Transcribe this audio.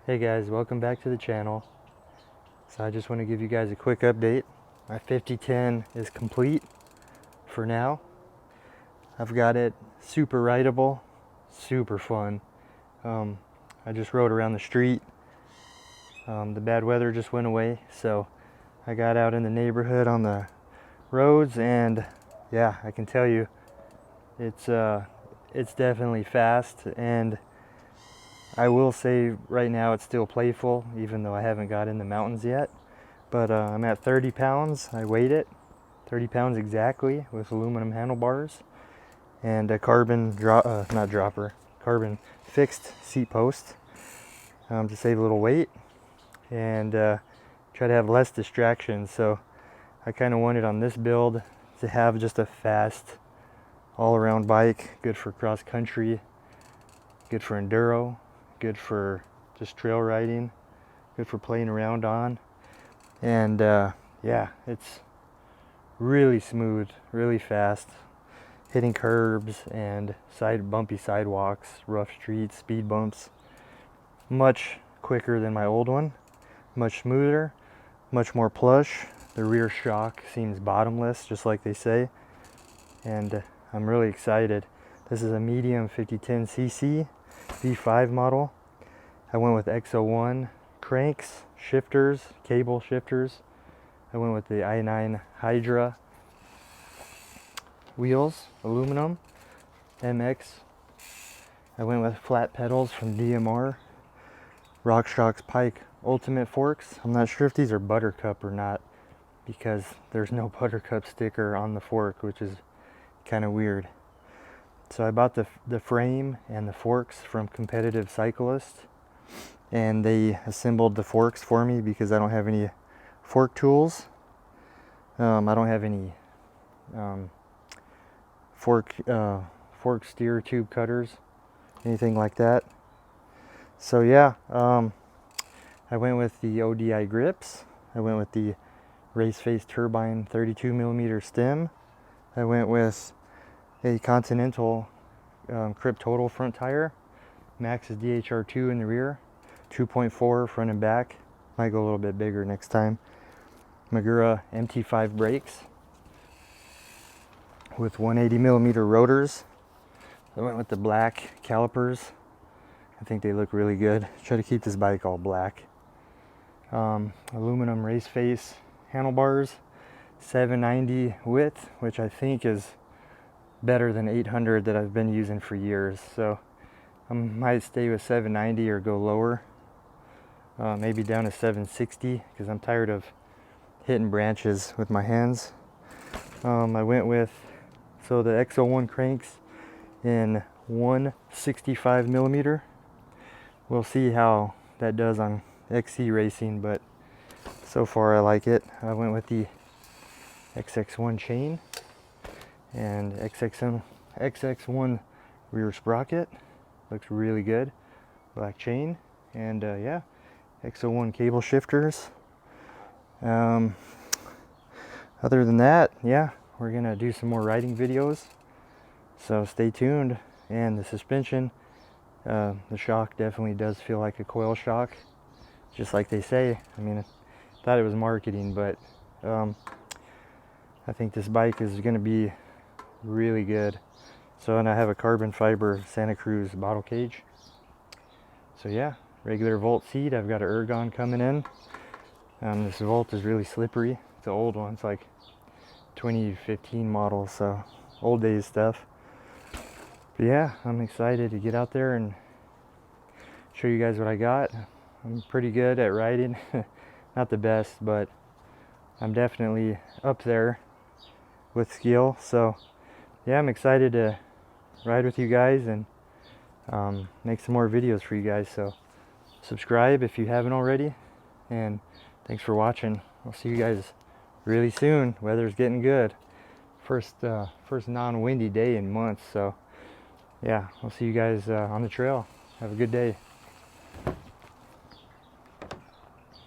Hey guys, welcome back to the channel. So I just want to give you guys a quick update. My 5010 is complete for now. I've got it super rideable, super fun. I just rode around the street. The bad weather just went away, so I got out in the neighborhood on the roads, and yeah, I can tell you it's definitely fast, and I will say right now it's still playful, even though I haven't got in the mountains yet. But I'm at 30 pounds. I weighed it, 30 pounds exactly, with aluminum handlebars and a carbon carbon fixed seat post to save a little weight and try to have less distractions. So I kind of wanted on this build to have just a fast all-around bike, good for cross country, good for enduro, good for just trail riding, good for playing around on. And yeah, it's really smooth, really fast, hitting curbs and bumpy sidewalks, rough streets, speed bumps. Much quicker than my old one, much smoother, much more plush. The rear shock seems bottomless, just like they say, and I'm really excited. This is a medium 5010cc V5 model. I went with X01 cranks, shifters, cable shifters. I went with the i9 Hydra wheels, aluminum, MX. I went with flat pedals from DMR. RockShox Pike Ultimate forks. I'm not sure if these are Buttercup or not, because there's no Buttercup sticker on the fork, which is kind of weird. So I bought the frame and the forks from Competitive Cyclist, and they assembled the forks for me because I don't have any fork tools. I don't have any fork steer tube cutters, anything like that. So yeah, I went with the ODI grips. I went with the Race Face Turbine 32mm stem. I went with a Continental Crip Total front tire. Max is DHR2 in the rear. 2.4 front and back. Might go a little bit bigger next time. Magura MT5 brakes with 180mm rotors. I went with the black calipers. I think they look really good. Try to keep this bike all black. Aluminum race face handlebars, 790 width, which I think is better than 800 that I've been using for years. So I might stay with 790 or go lower, maybe down to 760, because I'm tired of hitting branches with my hands. I went with the X01 cranks in 165mm. We'll see how that does on XC racing, but so far I like it. I went with the XX1 chain and XX1 rear sprocket. Looks really good. Black chain, and yeah, X01 cable shifters. Other than that, yeah, we're gonna do some more riding videos, so stay tuned. And the suspension, the shock definitely does feel like a coil shock, just like they say. I mean, I thought it was marketing, but I think this bike is gonna be really good. So, and I have a carbon fiber Santa Cruz bottle cage. So yeah, regular Volt seat. I've got an ergon coming in. This Volt is really slippery. It's an old one. It's like 2015 model, so old days stuff. But yeah, I'm excited to get out there and show you guys what I got. I'm pretty good at riding. Not the best, but I'm definitely up there with skill. So yeah, I'm excited to ride with you guys and make some more videos for you guys. So subscribe if you haven't already, and thanks for watching. I'll see you guys really soon. Weather's getting good. First non-windy day in months. So yeah, I'll see you guys on the trail. Have a good day.